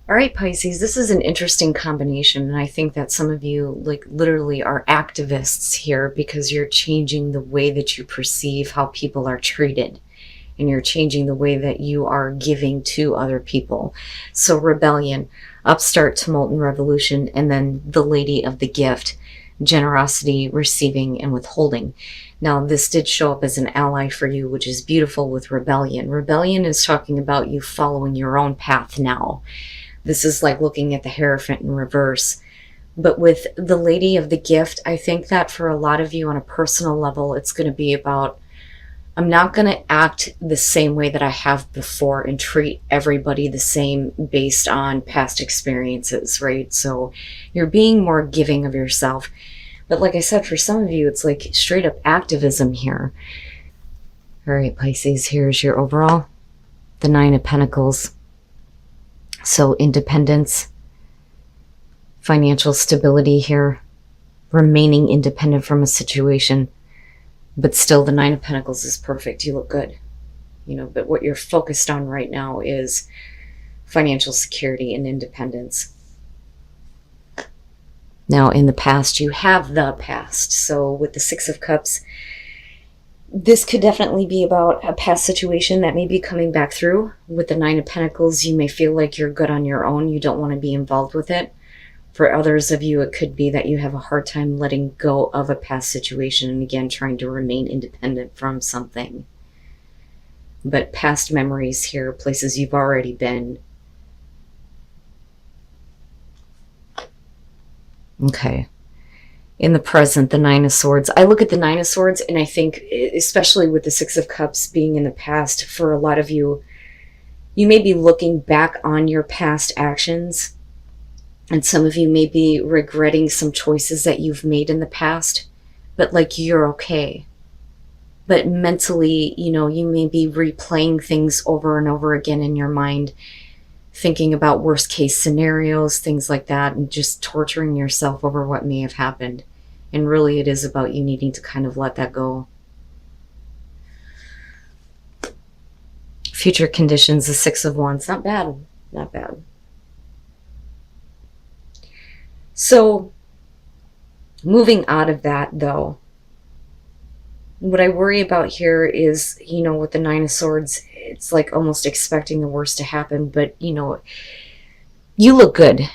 All right, Pisces, this is an interesting combination. And I think that some of you, like, literally are activists here because you're changing the way that you perceive how people are treated. And you're changing the way that you are giving to other people. So, rebellion, upstart, tumult, and revolution, and then the lady of the gift, generosity, receiving, and withholding. Now, this did show up as an ally for you, which is beautiful with rebellion. Rebellion is talking about you following your own path now. This is like looking at the Hierophant in reverse. But with the lady of the gift, I think that for a lot of you on a personal level, it's going to be about, I'm not going to act the same way that I have before and treat everybody the same based on past experiences, right? So you're being more giving of yourself. But like I said, for some of you, it's like straight up activism here. All right, Pisces, here's your overall. The Nine of Pentacles. So independence, financial stability here, remaining independent from a situation, but still the Nine of Pentacles is perfect. You look good, but what you're focused on right now is financial security and independence. Now, in the past, you have the past. So with the Six of Cups, this could definitely be about a past situation that may be coming back through. With the Nine of Pentacles, you may feel like you're good on your own. You don't want to be involved with it. For others of you, it could be that you have a hard time letting go of a past situation and again, trying to remain independent from something. But past memories here, places you've already been. Okay. In the present, the Nine of Swords. I look at the Nine of Swords and I think, especially with the Six of Cups being in the past, for a lot of you, you may be looking back on your past actions, and some of you may be regretting some choices that you've made in the past, but like you're okay. But mentally, you may be replaying things over and over again in your mind, thinking about worst case scenarios, things like that, and just torturing yourself over what may have happened. And really it is about you needing to kind of let that go. Future conditions, the Six of Wands. Not bad. Not bad. So, moving out of that though, what I worry about here is, with the Nine of Swords, it's like almost expecting the worst to happen, but you look good.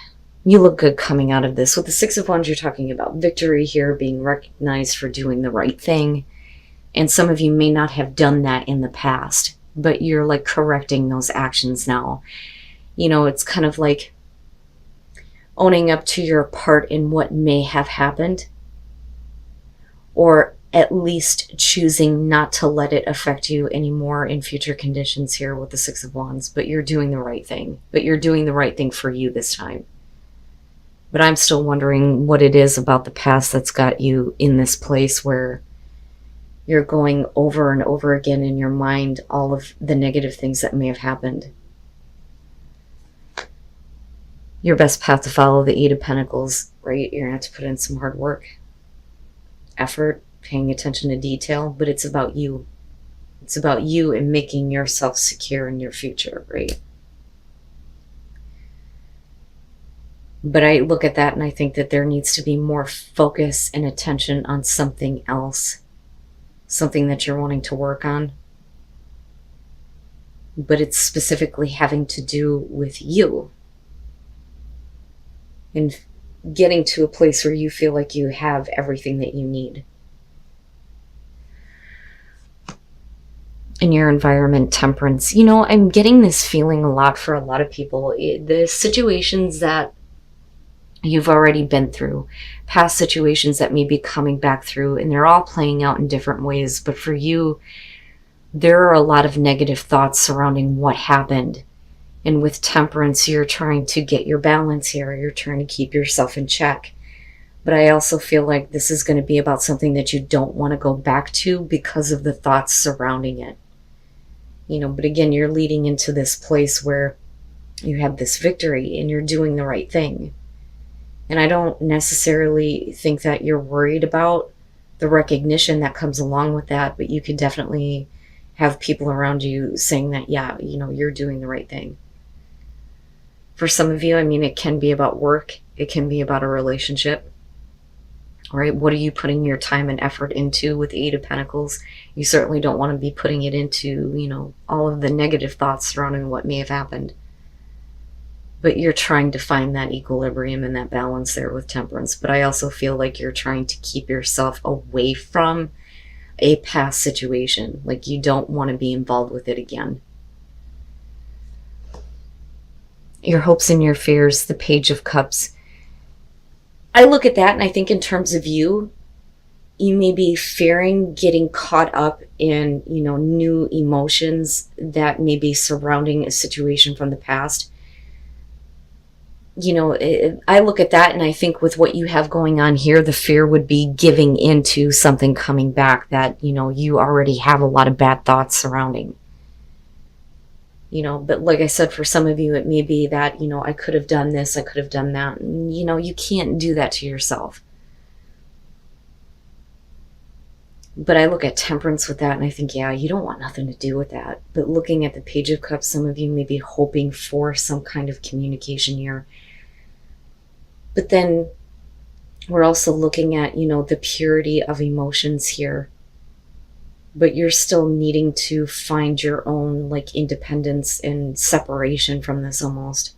You look good coming out of this. With the Six of Wands, you're talking about victory here, being recognized for doing the right thing. And some of you may not have done that in the past, but you're like correcting those actions now. It's kind of like owning up to your part in what may have happened, or at least choosing not to let it affect you anymore in future conditions here with the Six of Wands. But you're doing the right thing. But you're doing the right thing for you this time. But I'm still wondering what it is about the past that's got you in this place where you're going over and over again in your mind all of the negative things that may have happened. Your best path to follow, the Eight of Pentacles, right? You're going to have to put in some hard work, effort, paying attention to detail, but it's about you. It's about you and making yourself secure in your future, right? But I look at that and I think that there needs to be more focus and attention on something else, something that you're wanting to work on. But it's specifically having to do with you and getting to a place where you feel like you have everything that you need. In your environment, temperance. I'm getting this feeling a lot for a lot of people. The situations that you've already been through, past situations that may be coming back through, and they're all playing out in different ways. But for you, there are a lot of negative thoughts surrounding what happened. And with temperance, you're trying to get your balance here. You're trying to keep yourself in check. But I also feel like this is going to be about something that you don't want to go back to because of the thoughts surrounding it. But again, you're leading into this place where you have this victory and you're doing the right thing. And I don't necessarily think that you're worried about the recognition that comes along with that, but you could definitely have people around you saying that, yeah, you're doing the right thing. For some of you, I mean, it can be about work. It can be about a relationship, right? What are you putting your time and effort into with the Eight of Pentacles? You certainly don't want to be putting it into, you know, all of the negative thoughts surrounding what may have happened. But you're trying to find that equilibrium and that balance there with Temperance. But I also feel like you're trying to keep yourself away from a past situation. Like you don't want to be involved with it again. Your hopes and your fears, the Page of Cups. I look at that and I think in terms of you, you may be fearing getting caught up in, you know, new emotions that may be surrounding a situation from the past. You know, I look at that and I think with what you have going on here, the fear would be giving into something coming back that, you know, you already have a lot of bad thoughts surrounding. You know, but like I said, for some of you, it may be that, you know, I could have done this, I could have done that. And, you know, you can't do that to yourself. But I look at Temperance with that and I think, yeah, you don't want nothing to do with that. But looking at the Page of Cups, some of you may be hoping for some kind of communication here. But then we're also looking at, you know, the purity of emotions here. But you're still needing to find your own, like, independence and separation from this almost.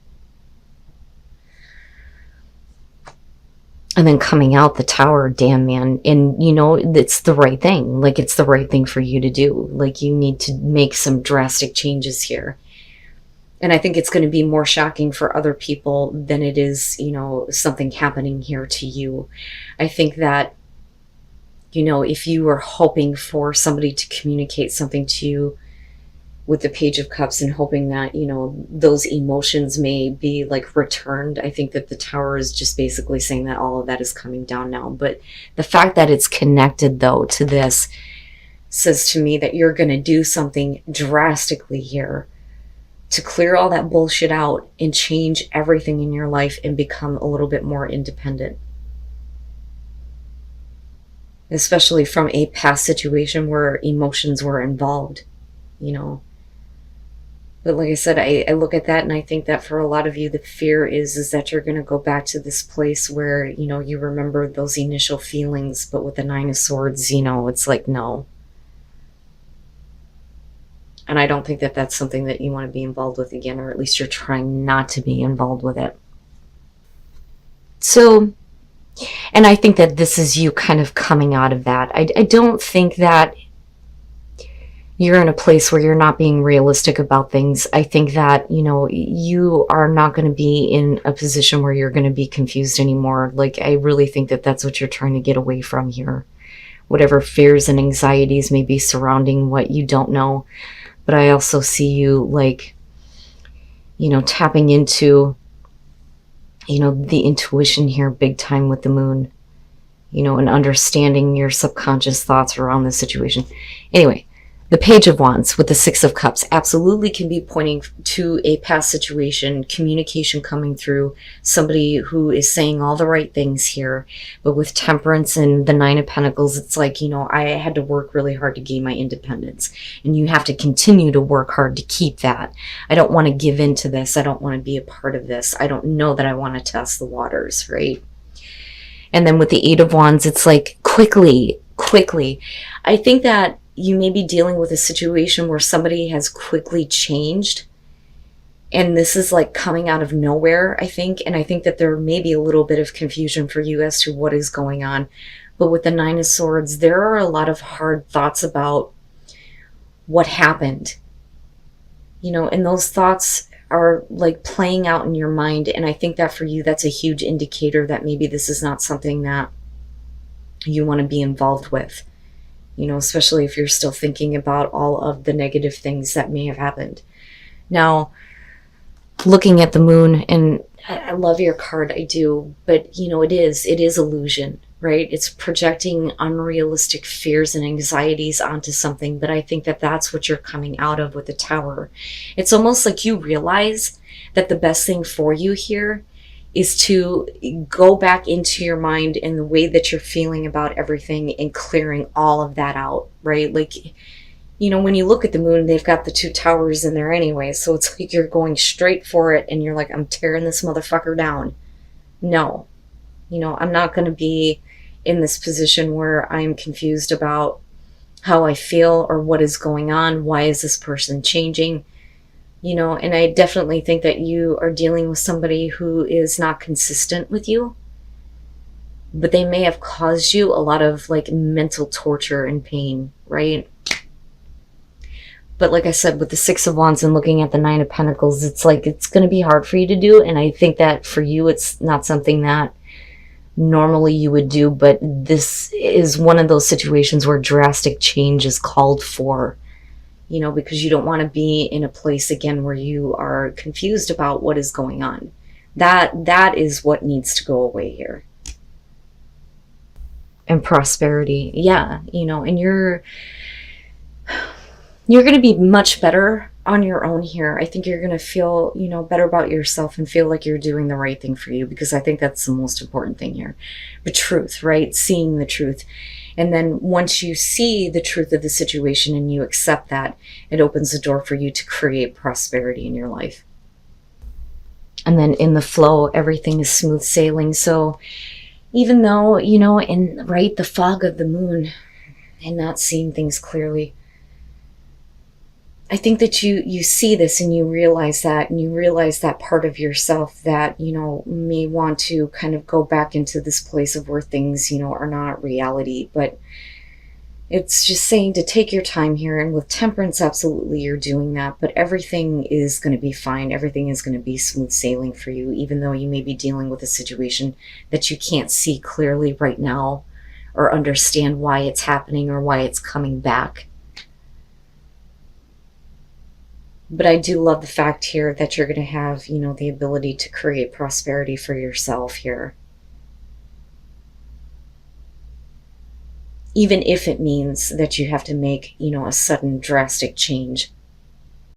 And then coming out the Tower, damn man. And, you know, it's the right thing. Like, it's the right thing for you to do. Like, you need to make some drastic changes here. And I think it's going to be more shocking for other people than it is, you know, something happening here to you. I think that, you know, if you were hoping for somebody to communicate something to you with the Page of Cups and hoping that, you know, those emotions may be like returned, I think that the Tower is just basically saying that all of that is coming down now. But the fact that it's connected though to this says to me that you're going to do something drastically here to clear all that bullshit out and change everything in your life and become a little bit more independent. Especially from a past situation where emotions were involved, you know. But like I said, I look at that and I think that for a lot of you, the fear is that you're going to go back to this place where, you know, you remember those initial feelings, but with the Nine of Swords, you know, it's like, no. And I don't think that that's something that you want to be involved with again, or at least you're trying not to be involved with it. So, and I think that this is you kind of coming out of that. I don't think that you're in a place where you're not being realistic about things. I think that, you know, you are not going to be in a position where you're going to be confused anymore. Like, I really think that that's what you're trying to get away from here. Whatever fears and anxieties may be surrounding what you don't know. But I also see you, like, you know, tapping into, you know, the intuition here big time with the Moon, you know, and understanding your subconscious thoughts around this situation. Anyway, the Page of Wands with the Six of Cups absolutely can be pointing to a past situation, communication coming through, somebody who is saying all the right things here. But with Temperance and the Nine of Pentacles, it's like, you know, I had to work really hard to gain my independence. And you have to continue to work hard to keep that. I don't want to give in to this. I don't want to be a part of this. I don't know that I want to test the waters, right? And then with the Eight of Wands, it's like quickly. I think that you may be dealing with a situation where somebody has quickly changed. And this is like coming out of nowhere, I think. And I think that there may be a little bit of confusion for you as to what is going on. But with the Nine of Swords, there are a lot of hard thoughts about what happened. You know, and those thoughts are like playing out in your mind. And I think that for you, that's a huge indicator that maybe this is not something that you want to be involved with. You know, especially if you're still thinking about all of the negative things that may have happened. Now, looking at the Moon, and I love your card, I do, but you know, it is illusion, right? It's projecting unrealistic fears and anxieties onto something, but I think that that's what you're coming out of with the Tower. It's almost like you realize that the best thing for you here is to go back into your mind and the way that you're feeling about everything and clearing all of that out, right? Like, You know, when you look at the moon, they've got the two towers in there anyway, so it's like you're going straight for it and you're like, I'm tearing this motherfucker down. No. You know, I'm not going to be in this position where I'm confused about how I feel or what is going on. Why is this person changing? You know, and I definitely think that you are dealing with somebody who is not consistent with you, but they may have caused you a lot of like mental torture and pain, right? But like I said, with the Six of Wands and looking at the Nine of Pentacles, it's like it's going to be hard for you to do. And I think that for you, it's not something that normally you would do, but this is one of those situations where drastic change is called for, you know, because you don't want to be in a place again where you are confused about what is going on. That is what needs to go away here. And prosperity, yeah, you know, and you're going to be much better on your own here. I think you're going to feel, you know, better about yourself and feel like you're doing the right thing for you, because I think that's the most important thing here. The truth, right? Seeing the truth. And then once you see the truth of the situation and you accept that, it opens the door for you to create prosperity in your life. And then in the flow, everything is smooth sailing. So even though, you know, in right, the fog of the moon and not seeing things clearly, I think that you see this and you realize that, and you realize that part of yourself that, you know, may want to kind of go back into this place of where things, you know, are not reality. But it's just saying to take your time here, and with Temperance, absolutely you're doing that, but everything is going to be fine. Everything is going to be smooth sailing for you, even though you may be dealing with a situation that you can't see clearly right now or understand why it's happening or why it's coming back. But I do love the fact here that you're going to have, you know, the ability to create prosperity for yourself here. Even if it means that you have to make, you know, a sudden drastic change.